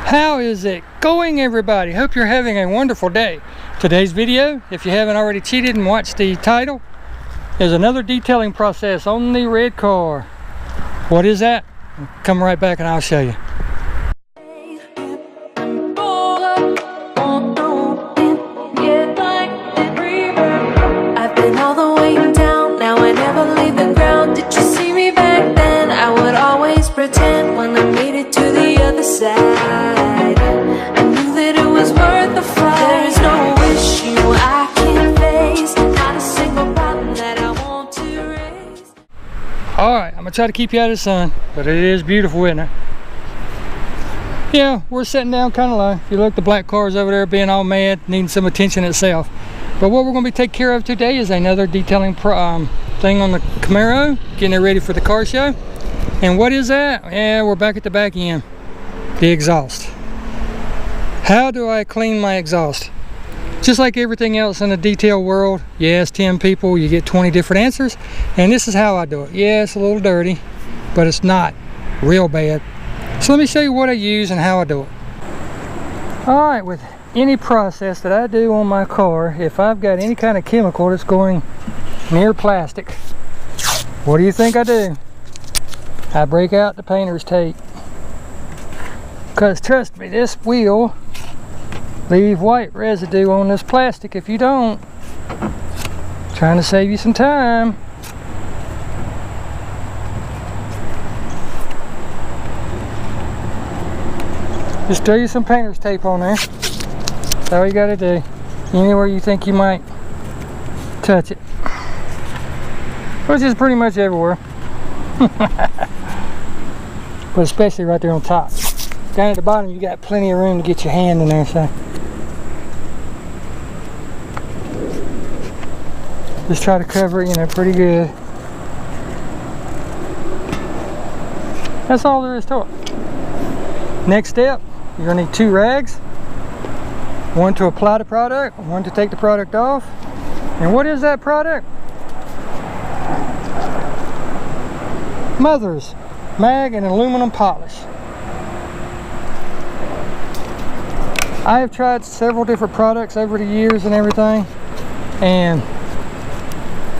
How is it going, everybody? Hope you're having a wonderful day. Today's video, if you haven't already cheated and watched the title, is another detailing process on the red car. What is that? Come right back and I'll show you. I've been all the way down, now I never leave the ground. Did you see me back then? I would always pretend when I made it to the other side. I knew that it was worth the fight. There's no issue I can't face, not a single problem that I want to raise. Alright, I'm going to try to keep you out of the sun, but it is beautiful, isn't it? Yeah, we're sitting down kind of low. If you look, the black car's over there being all mad, needing some attention itself. But what we're going to be taking care of today is another detailing thing on the Camaro, getting it ready for the car show. And what is that? Yeah, we're back at the back end, the exhaust. How do I clean my exhaust? Just like everything else in the detail world, you ask 10 people, you get 20 different answers. And this is how I do it. Yeah, it's a little dirty, but it's not real bad. So let me show you what I use and how I do it. Alright, with any process that I do on my car, if I've got any kind of chemical that's going near plastic, what do you think I do? I break out the painter's tape. Because trust me, this will leave white residue on this plastic if you don't. Trying to save you some time. Just throw you some painter's tape on there. That's all you gotta do. Anywhere you think you might touch it. Which is pretty much everywhere. But especially right there on top. Down at the bottom you got plenty of room to get your hand in there, so. Just try to cover it, you know, pretty good. That's all there is to it. Next step, you're gonna need 2 rags. One to apply the product, one to take the product off. And what is that product? Mother's mag and aluminum polish. I have tried several different products over the years and everything, and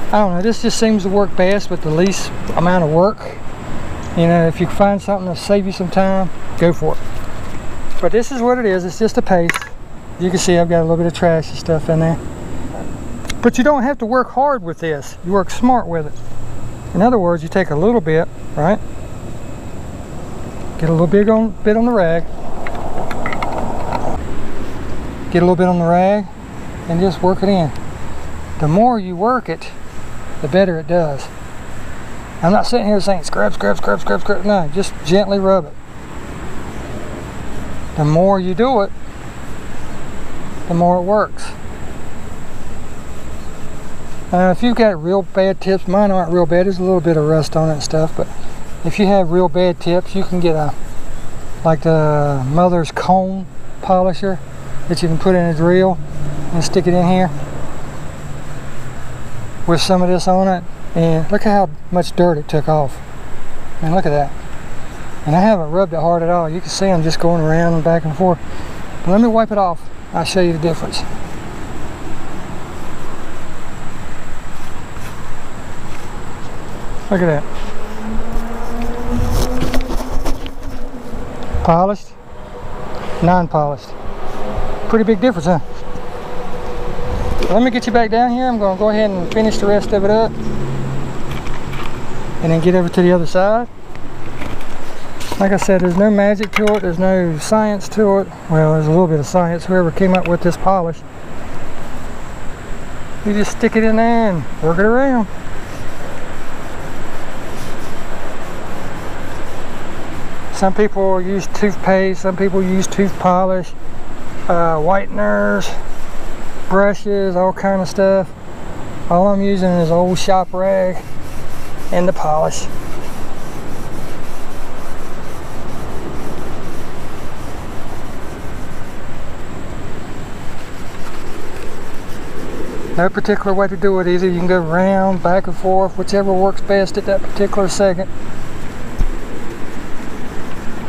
I don't know, this just seems to work best with the least amount of work. You know, if you find something that'll save you some time, go for it. But this is what it is. It's just a paste. You can see I've got a little bit of trash and stuff in there. But you don't have to work hard with this. You work smart with it. In other words, you take a little bit, right? Get a little bit on the rag. Get a little bit on the rag and just work it in. The more you work it, the better it does. I'm not sitting here saying scrub, scrub, scrub, scrub, scrub. No, just gently rub it. The more you do it, the more it works. If you've got real bad tips, mine aren't real bad. There's a little bit of rust on it and stuff, but if you have real bad tips, you can get like the Mother's cone polisher that you can put in a drill and stick it in here with some of this on it, and look at how much dirt it took off. And look at that. And I haven't rubbed it hard at all. You can see I'm just going around and back and forth. But let me wipe it off. I'll show you the difference. Look at that. Polished, non-polished. Pretty big difference, huh? Let me get you back down here. I'm going to go ahead and finish the rest of it up. And then get over to the other side. Like I said, there's no magic to it. There's no science to it. Well, there's a little bit of science. Whoever came up with this polish. You just stick it in there and work it around. Some people use toothpaste. Some people use tooth polish, whiteners, brushes, all kind of stuff. All I'm using is old shop rag and the polish. No particular way to do it either. You can go round, back and forth, whichever works best at that particular second.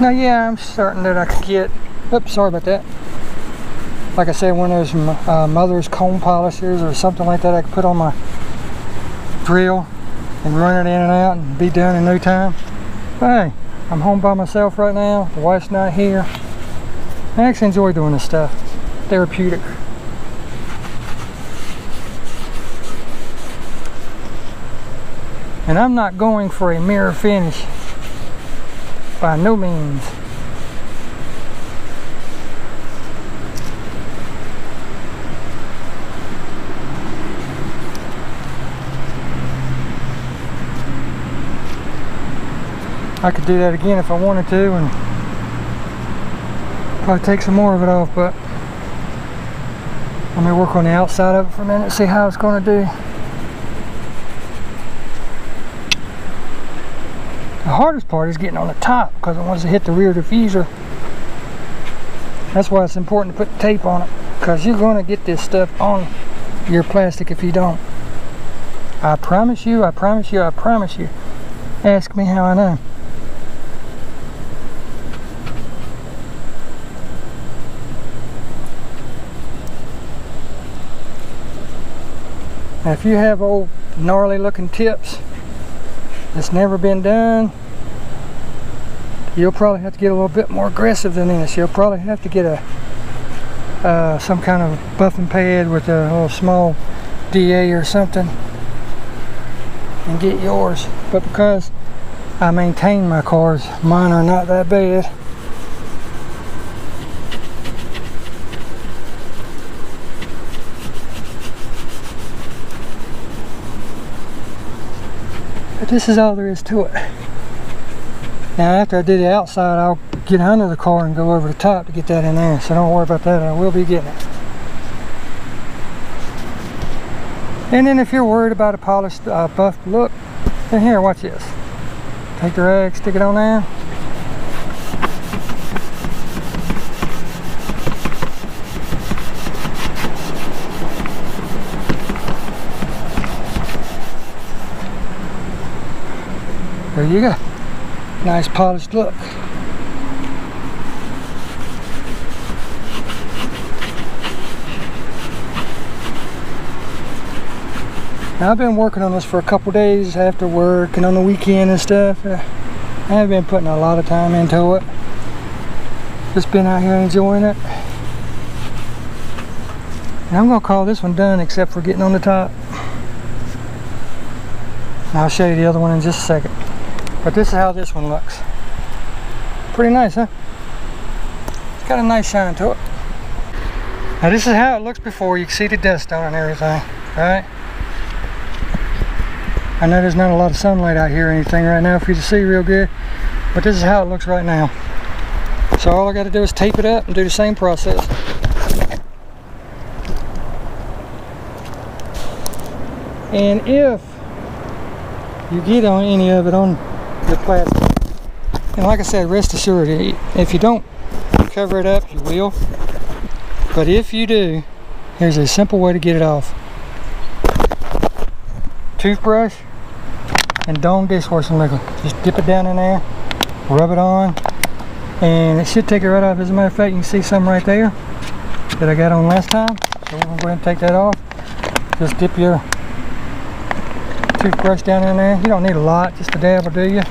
Now yeah, I'm certain that I could get Oops, sorry about that. Like I said, one of those Mother's comb polishers or something like that I could put on my drill and run it in and out and be done in no time. But hey, I'm home by myself right now. The wife's not here. I actually enjoy doing this stuff. Therapeutic. And I'm not going for a mirror finish by no means. I could do that again if I wanted to and probably take some more of it off, but let me work on the outside of it for a minute and see how it's going to do. The hardest part is getting on the top because it wants to hit the rear diffuser. That's why it's important to put tape on it, because you're going to get this stuff on your plastic if you don't. I promise you, I promise you, I promise you. Ask me how I know. Now, if you have old gnarly looking tips that's never been done, you'll probably have to get a little bit more aggressive than this. You'll probably have to get a some kind of buffing pad with a little small DA or something and get yours. But because I maintain my cars, mine are not that bad. But this is all there is to it. Now after I do the outside, I'll get under the car and go over the top to get that in there. So don't worry about that, I will be getting it. And then if you're worried about a polished, buffed look, then here, watch this. Take the rag, stick it on there. There you go. Nice polished look. Now I've been working on this for a couple days after work and on the weekend and stuff. I have been putting a lot of time into it. Just been out here enjoying it. And I'm going to call this one done except for getting on the top. I'll show you the other one in just a second. But this is how this one looks. Pretty nice, huh? It's got a nice shine to it. Now this is how it looks before. You can see the dust on it and everything, right? I know there's not a lot of sunlight out here or anything right now for you to see real good, but this is how it looks right now. So all I got to do is tape it up and do the same process. And if you get on any of it on the plastic, and like I said, rest assured, if you don't cover it up, you will. But if you do, here's a simple way to get it off. Toothbrush and Dawn dishwashing liquid. Just dip it down in there, rub it on, and it should take it right off. As a matter of fact, you can see some right there that I got on last time. So we're going to go ahead and take that off. Just dip your toothbrush down in there. You don't need a lot, just a dab will do you.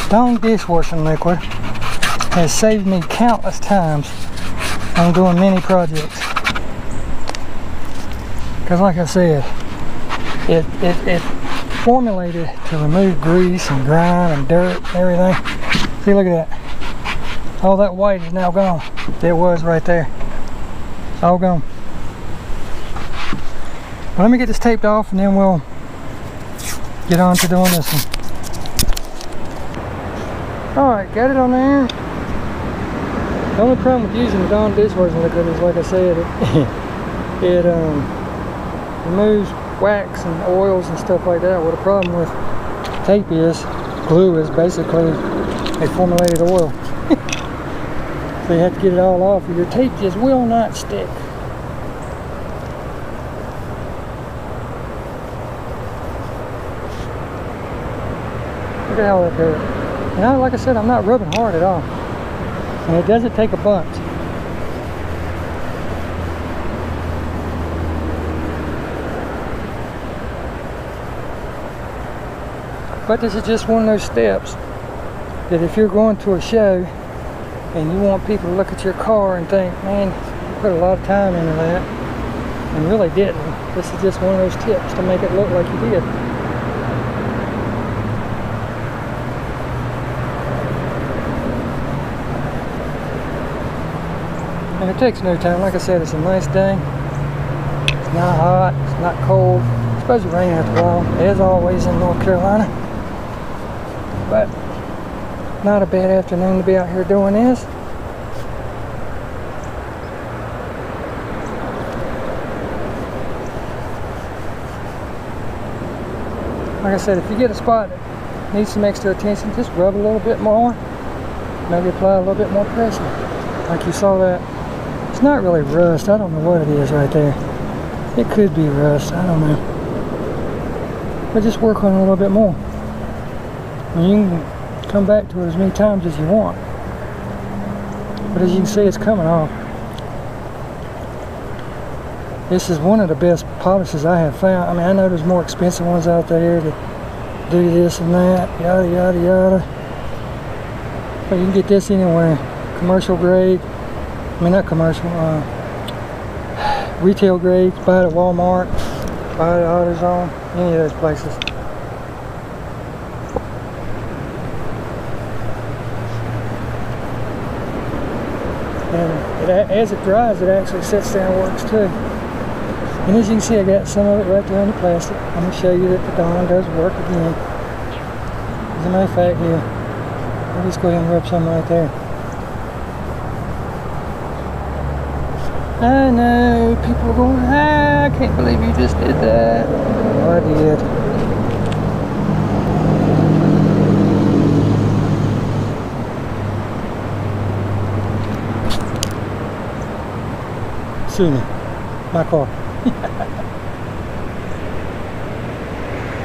Dawn dishwashing liquid has saved me countless times on doing many projects. Because like I said, it formulated to remove grease and grime and dirt and everything. See, look at that. All that white is now gone. It was right there. It's all gone. But let me get this taped off and then we'll get on to doing this one. Alright, got it on there. The only problem with using the Dawn dishwashing liquid is, like I said, it removes wax and oils and stuff like that. Well, the problem with tape is, glue is basically a formulated oil. So you have to get it all off or your tape just will not stick. Look at all that dirt. And like I said, I'm not rubbing hard at all. And it doesn't take a bunch. But this is just one of those steps that if you're going to a show and you want people to look at your car and think, man, you put a lot of time into that, and really didn't. This is just one of those tips to make it look like you did. And it takes no time. Like I said, it's a nice day. It's not hot, it's not cold. It's supposed to rain after a while, as always in North Carolina. But not a bad afternoon to be out here doing this. Like I said, if you get a spot that needs some extra attention, just rub a little bit more. Maybe apply a little bit more pressure. Like you saw that. It's not really rust. I don't know what it is right there. It could be rust. I don't know. But just work on it a little bit more. And you can come back to it as many times as you want. But as you can see, it's coming off. This is one of the best polishes I have found. I mean, I know there's more expensive ones out there that do this and that, yada, yada, yada. But you can get this anywhere. Commercial grade. I mean, not commercial. Retail grade. Buy it at Walmart. Buy it at AutoZone. Any of those places. And as it dries, it actually sits there and works too. And as you can see, I got some of it right there on the plastic. I'm going to show you that the Dawn does work again. As a matter of fact, here, I'll just go ahead and rub some right there. I know, people are going, I can't believe you just did that. Well, I did. Sue me. My car.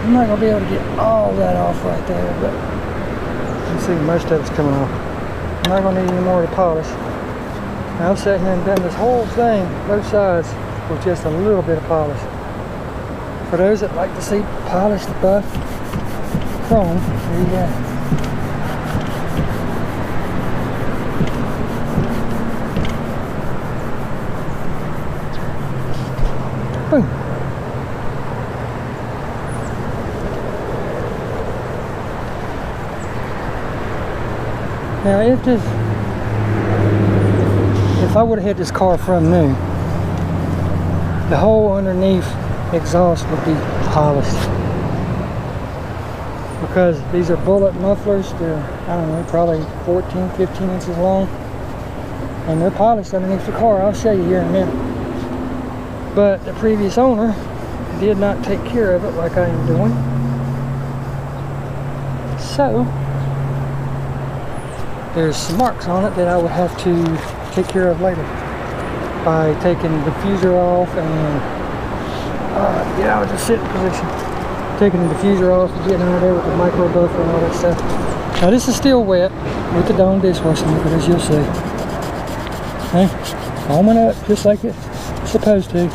I'm not going to be able to get all that off right there, but you can see most of it's coming off. I'm not going to need any more to polish. Now I've sat here and done this whole thing, both sides, with just a little bit of polish. For those that like to see polished buff chrome, there you go. Boom. Now if I would have had this car from new, the whole underneath exhaust would be polished. Because these are bullet mufflers, they're, I don't know, probably 14, 15 inches long. And they're polished underneath the car. I'll show you here in a minute. But the previous owner did not take care of it like I am doing. So, there's some marks on it that I would have to take care of later. By taking the diffuser off and, yeah, I'll just sit in position. Taking the diffuser off and getting under there with the micro buffer and all that stuff. Now this is still wet with the Dawn dishwashing liquid, as you'll see. Okay, foaming up just like it's supposed to.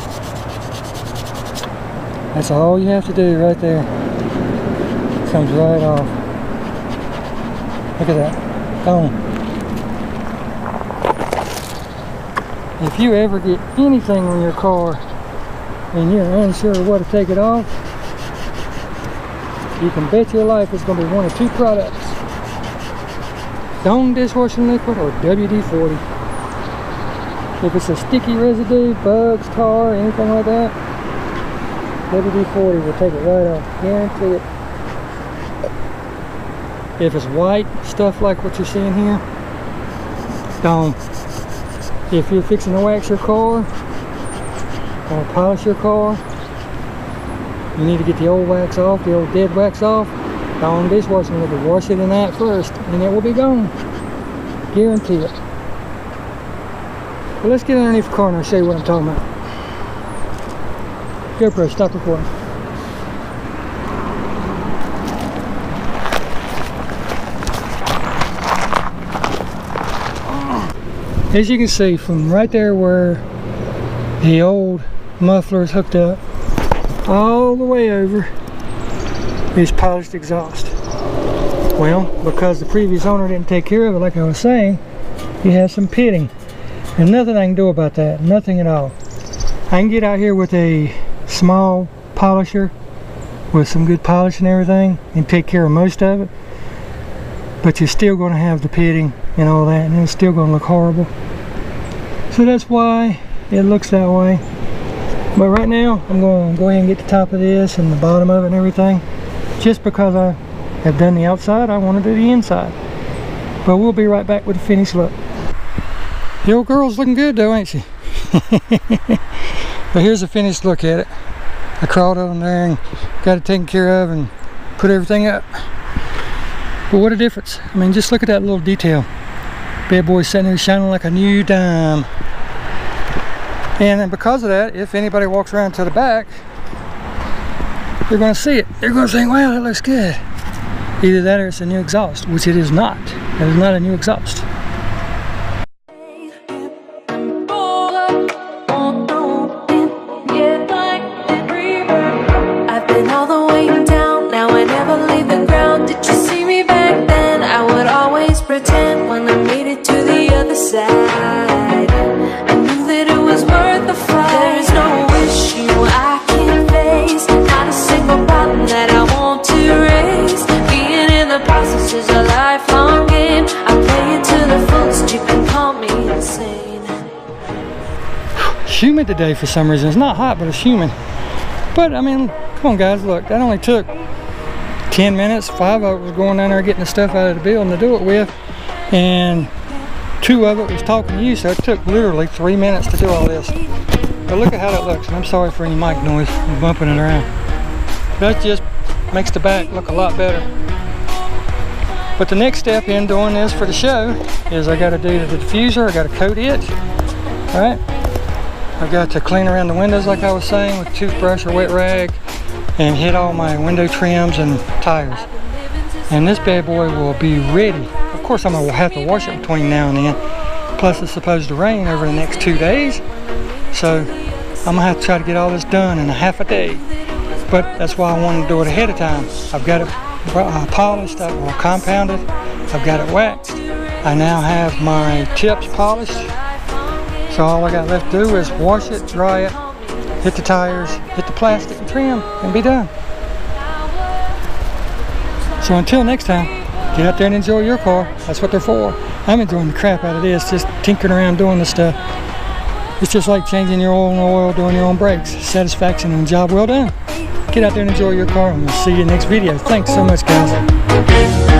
That's all you have to do right there. It comes right off. Look at that. Boom. If you ever get anything on your car and you're unsure what to take it off, you can bet your life it's going to be one of two products. Dawn dishwashing liquid or WD-40. If it's a sticky residue, bugs, tar, anything like that, WD-40 will take it right off. Guarantee it. If it's white, stuff like what you're seeing here, Dawn. If you're fixing to wax your car or polish your car, you need to get the old wax off, the old dead wax off. Dawn dishwashing liquid. Wash it in that first, and it will be gone. Guarantee it. Well, let's get underneath the car and I'll show you what I'm talking about. GoPro, stop recording. As you can see from right there where the old muffler is hooked up, all the way over is polished exhaust. Well, because the previous owner didn't take care of it, like I was saying, you have some pitting. And nothing I can do about that, nothing at all. I can get out here with a small polisher with some good polish and everything and take care of most of it. But you're still going to have the pitting and all that, and it's still going to look horrible. So that's why it looks that way. But right now, I'm going to go ahead and get the top of this and the bottom of it and everything. Just because I have done the outside, I want to do the inside. But we'll be right back with the finished look. The old girl's looking good though, ain't she? But here's a finished look at it. I crawled on there and got it taken care of and put everything up. But what a difference. I mean, just look at that little detail. Bad boy's sitting there shining like a new dime. And then because of that, if anybody walks around to the back, they're going to see it. They're going to think, wow, that looks good. Either that or it's a new exhaust, which it is not. It is not a new exhaust. I've been all the way down, now I never leave the ground. Did you see me back then? I would always pretend when I made it to the other side. I knew that it was worth the fight. There is no issue I can't face, not a single problem that I want to raise. Being in the process is a lifelong game. I play it to the fullest, you can call me insane. It's humid today for some reason. It's not hot, but it's humid. But I mean, come on guys, look, that only took 10 minutes. 5 of it was going down there getting the stuff out of the building to do it with, and 2 of it was talking to you, so it took literally 3 minutes to do all this. But look at how that looks, and I'm sorry for any mic noise and bumping it around. That just makes the back look a lot better. But the next step in doing this for the show is I got to do the diffuser. I got to coat it, all right? I've got to clean around the windows like I was saying with a toothbrush or wet rag, and hit all my window trims and tires. And this bad boy will be ready. Of course I'm going to have to wash it between now and then. Plus it's supposed to rain over the next 2 days. So I'm going to have to try to get all this done in a half a day. But that's why I wanted to do it ahead of time. I've got it polished, or compounded. I've got it waxed. I now have my tips polished. So all I got left to do is wash it, dry it, hit the tires, hit the plastic and trim, and be done. So until next time, get out there and enjoy your car. That's what they're for. I'm enjoying the crap out of this, just tinkering around doing this stuff. It's just like changing your oil, doing your own brakes. Satisfaction and a job well done. Get out there and enjoy your car, and we'll see you next video. Thanks so much, guys.